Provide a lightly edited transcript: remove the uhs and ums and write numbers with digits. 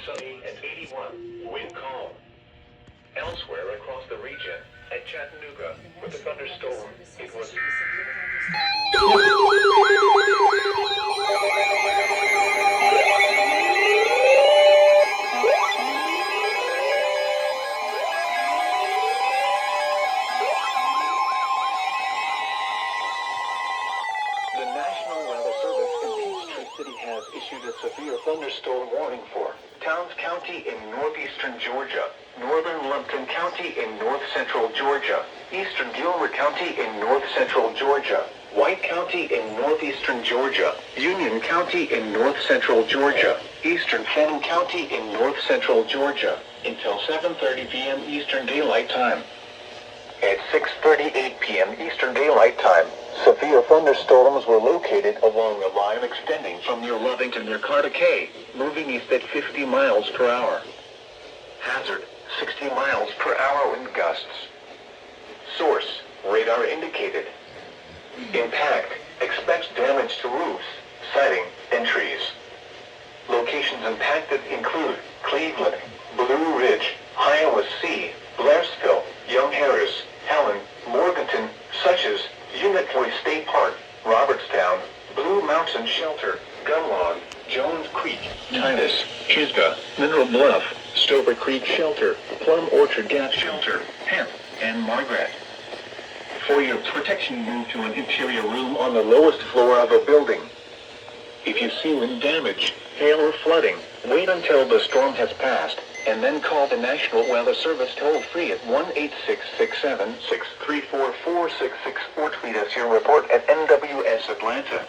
sunny and 81. Wind calm. Elsewhere across the region, at Chattanooga, with the thunderstorm, it was... The National Weather Service in Peachtree City has issued a severe thunderstorm warning for Towns County in northeastern Georgia, northern Lumpkin County in north-central Georgia, eastern Gilmer County in north-central Georgia, White County in northeastern Georgia, Union County in north-central Georgia, eastern Fannin County in north-central Georgia, until 7:30 p.m. Eastern Daylight Time. At 6:38 p.m. Eastern Daylight Time, severe thunderstorms were located along a line extending from near Lovington near Carter, moving east at 50 miles per hour. Hazard, 60 miles per hour wind gusts. Source, radar indicated. Impact, expects damage to roofs, siding, and trees. Locations impacted include Cleveland, Blue Ridge, Iowa C, Blairsville, Young Harris, Helen, Morganton, Suches, Unicoi State Park, Robertstown, Blue Mountain Shelter, Gunlawn, Jones Creek, Titus, Pisgah, Mineral Bluff, Stover Creek Shelter, Plum Orchard Gap Shelter, Hemp, and Margaret. For your protection, move to an interior room on the lowest floor of a building. If you see wind damage, hail or flooding, wait until the storm has passed, and then call the National Weather Service toll-free at 1-866-7-634-4664 or tweet us your report at NWS Atlanta.